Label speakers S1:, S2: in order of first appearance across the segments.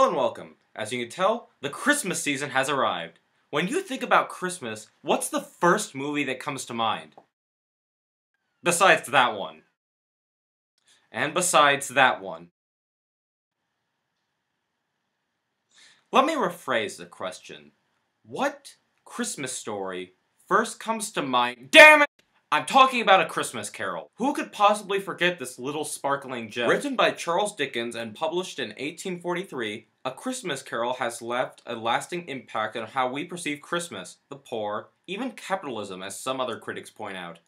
S1: Hello and welcome. As you can tell, the Christmas season has arrived. When you think about Christmas, what's the first movie that comes to mind? Besides that one. And besides that one. Let me rephrase the question. What Christmas story first comes to mind? Damn it! I'm talking about A Christmas Carol. Who could possibly forget this little sparkling gem? Written by Charles Dickens and published in 1843, A Christmas Carol has left a lasting impact on how we perceive Christmas, the poor, even capitalism, as some other critics point out.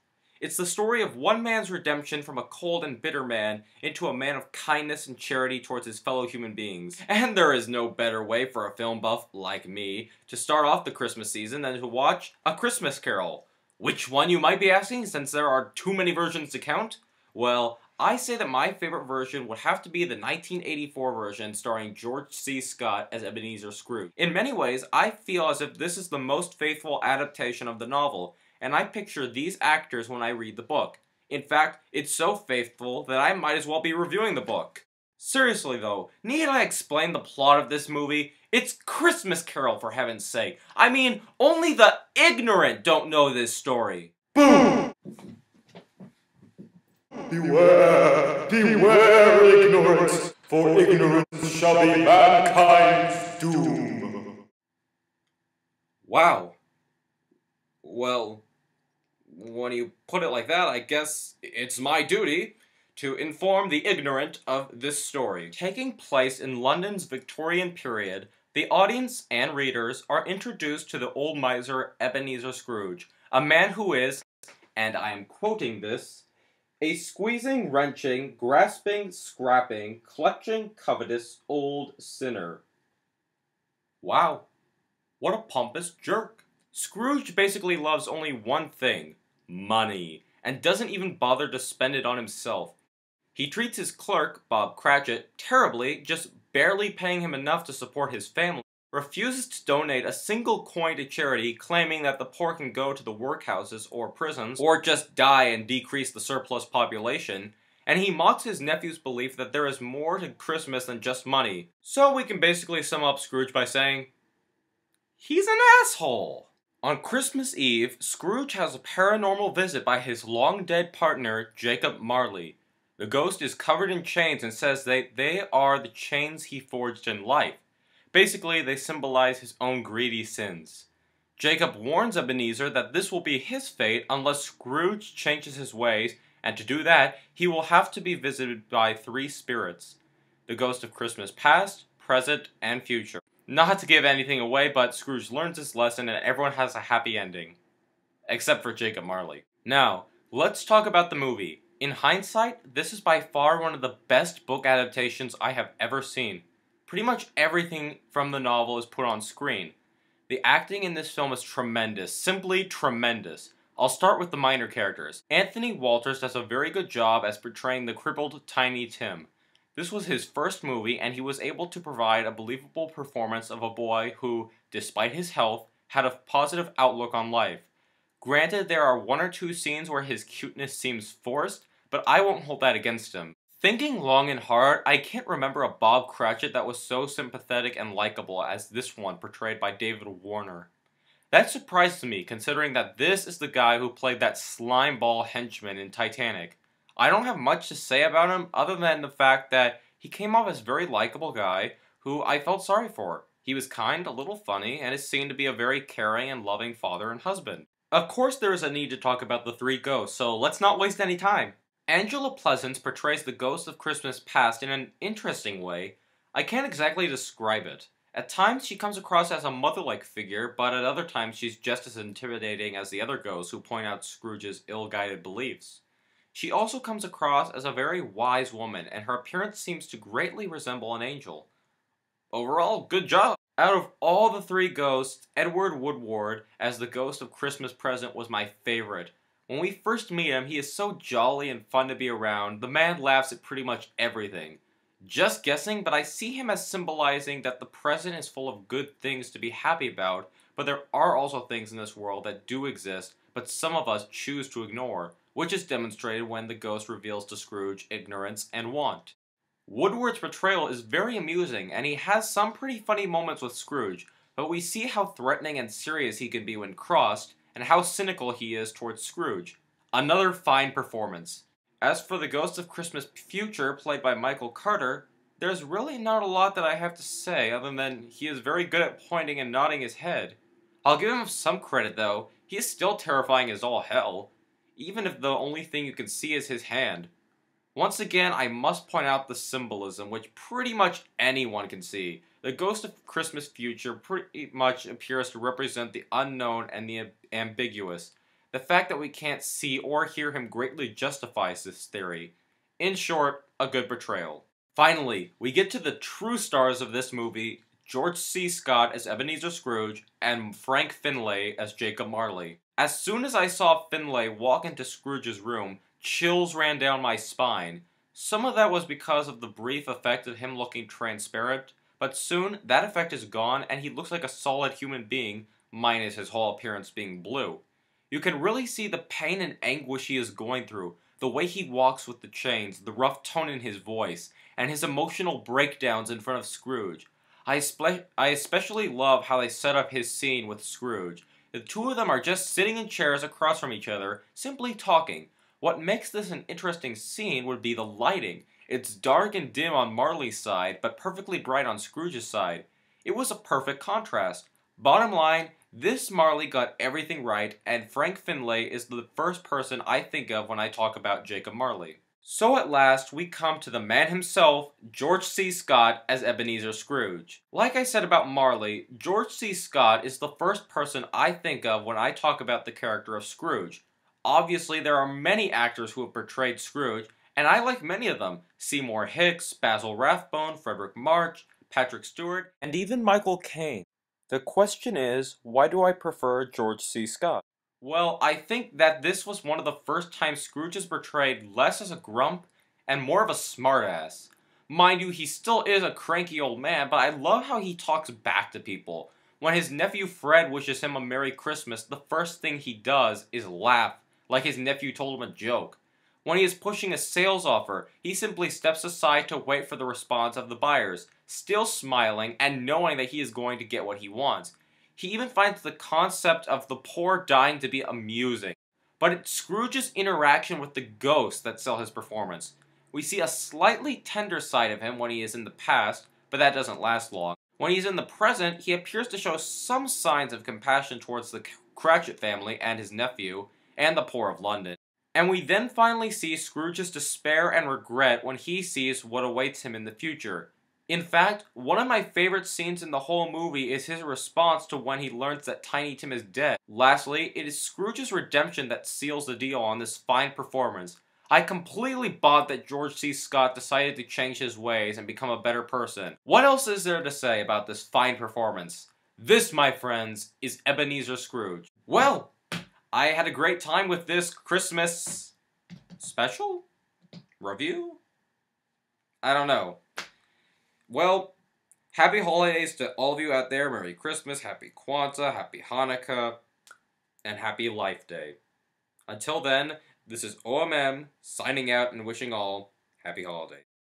S1: It's the story of one man's redemption from a cold and bitter man into a man of kindness and charity towards his fellow human beings. And there is no better way for a film buff like me to start off the Christmas season than to watch A Christmas Carol. Which one, you might be asking, since there are too many versions to count? Well, I say that my favorite version would have to be the 1984 version starring George C. Scott as Ebenezer Scrooge. In many ways, I feel as if this is the most faithful adaptation of the novel, and I picture these actors when I read the book. In fact, it's so faithful that I might as well be reviewing the book. Seriously though, need I explain the plot of this movie? It's Christmas Carol, for heaven's sake. I mean, only the ignorant don't know this story.
S2: Boom! Beware, beware ignorance, for ignorance shall be mankind's doom.
S1: Wow. Well, when you put it like that, I guess it's my duty to inform the ignorant of this story. Taking place in London's Victorian period, the audience and readers are introduced to the old miser Ebenezer Scrooge, a man who is, and I am quoting this, a squeezing, wrenching, grasping, scrapping, clutching, covetous old sinner. Wow, what a pompous jerk. Scrooge basically loves only one thing, money, and doesn't even bother to spend it on himself. He treats his clerk, Bob Cratchit, terribly, just barely paying him enough to support his family, refuses to donate a single coin to charity, claiming that the poor can go to the workhouses or prisons, or just die and decrease the surplus population, and he mocks his nephew's belief that there is more to Christmas than just money. So we can basically sum up Scrooge by saying, he's an asshole! On Christmas Eve, Scrooge has a paranormal visit by his long-dead partner, Jacob Marley. The ghost is covered in chains and says they are the chains he forged in life. Basically, they symbolize his own greedy sins. Jacob warns Ebenezer that this will be his fate unless Scrooge changes his ways, and to do that, he will have to be visited by three spirits: the ghost of Christmas past, present, and future. Not to give anything away, but Scrooge learns his lesson and everyone has a happy ending. Except for Jacob Marley. Now, let's talk about the movie. In hindsight, this is by far one of the best book adaptations I have ever seen. Pretty much everything from the novel is put on screen. The acting in this film is tremendous, simply tremendous. I'll start with the minor characters. Anthony Walters does a very good job as portraying the crippled Tiny Tim. This was his first movie, and he was able to provide a believable performance of a boy who, despite his health, had a positive outlook on life. Granted, there are one or two scenes where his cuteness seems forced, but I won't hold that against him. Thinking long and hard, I can't remember a Bob Cratchit that was so sympathetic and likable as this one portrayed by David Warner. That surprised me, considering that this is the guy who played that slimeball henchman in Titanic. I don't have much to say about him other than the fact that he came off as a very likable guy who I felt sorry for. He was kind, a little funny, and is seen to be a very caring and loving father and husband. Of course there is a need to talk about the three ghosts, so let's not waste any time. Angela Pleasance portrays the ghost of Christmas past in an interesting way. I can't exactly describe it. At times she comes across as a mother-like figure, but at other times she's just as intimidating as the other ghosts who point out Scrooge's ill-guided beliefs. She also comes across as a very wise woman, and her appearance seems to greatly resemble an angel. Overall, good job! Out of all the three ghosts, Edward Woodward as the ghost of Christmas Present was my favorite. When we first meet him, he is so jolly and fun to be around. The man laughs at pretty much everything. Just guessing, but I see him as symbolizing that the present is full of good things to be happy about, but there are also things in this world that do exist, but some of us choose to ignore, which is demonstrated when the ghost reveals to Scrooge ignorance and want. Woodward's portrayal is very amusing, and he has some pretty funny moments with Scrooge, but we see how threatening and serious he can be when crossed, and how cynical he is towards Scrooge. Another fine performance. As for the Ghost of Christmas Future, played by Michael Carter, there's really not a lot that I have to say other than he is very good at pointing and nodding his head. I'll give him some credit though, he is still terrifying as all hell, even if the only thing you can see is his hand. Once again, I must point out the symbolism, which pretty much anyone can see. The Ghost of Christmas Future pretty much appears to represent the unknown and the ambiguous. The fact that we can't see or hear him greatly justifies this theory. In short, a good portrayal. Finally, we get to the true stars of this movie, George C. Scott as Ebenezer Scrooge, and Frank Finlay as Jacob Marley. As soon as I saw Finlay walk into Scrooge's room, chills ran down my spine. Some of that was because of the brief effect of him looking transparent, but soon that effect is gone and he looks like a solid human being, minus his whole appearance being blue. You can really see the pain and anguish he is going through, the way he walks with the chains, the rough tone in his voice, and his emotional breakdowns in front of Scrooge. I especially love how they set up his scene with Scrooge. The two of them are just sitting in chairs across from each other, simply talking. What makes this an interesting scene would be the lighting. It's dark and dim on Marley's side, but perfectly bright on Scrooge's side. It was a perfect contrast. Bottom line, this Marley got everything right, and Frank Finlay is the first person I think of when I talk about Jacob Marley. So at last, we come to the man himself, George C. Scott as Ebenezer Scrooge. Like I said about Marley, George C. Scott is the first person I think of when I talk about the character of Scrooge. Obviously, there are many actors who have portrayed Scrooge, and I like many of them. Seymour Hicks, Basil Rathbone, Frederick March, Patrick Stewart, and even Michael Caine. The question is, why do I prefer George C. Scott? Well, I think that this was one of the first times Scrooge is portrayed less as a grump and more of a smartass. Mind you, he still is a cranky old man, but I love how he talks back to people. When his nephew Fred wishes him a Merry Christmas, the first thing he does is laugh, like his nephew told him a joke. When he is pushing a sales offer, he simply steps aside to wait for the response of the buyers, still smiling and knowing that he is going to get what he wants. He even finds the concept of the poor dying to be amusing. But it's Scrooge's interaction with the ghosts that sell his performance. We see a slightly tender side of him when he is in the past, but that doesn't last long. When he's in the present, he appears to show some signs of compassion towards the Cratchit family and his nephew, and the poor of London. And we then finally see Scrooge's despair and regret when he sees what awaits him in the future. In fact, one of my favorite scenes in the whole movie is his response to when he learns that Tiny Tim is dead. Lastly, it is Scrooge's redemption that seals the deal on this fine performance. I completely bought that George C. Scott decided to change his ways and become a better person. What else is there to say about this fine performance? This, my friends, is Ebenezer Scrooge. Well, I had a great time with this Christmas special? Review? I don't know. Well, happy holidays to all of you out there. Merry Christmas, Happy Kwanzaa, Happy Hanukkah, and Happy Life Day. Until then, this is O.M.M. signing out and wishing all happy holidays.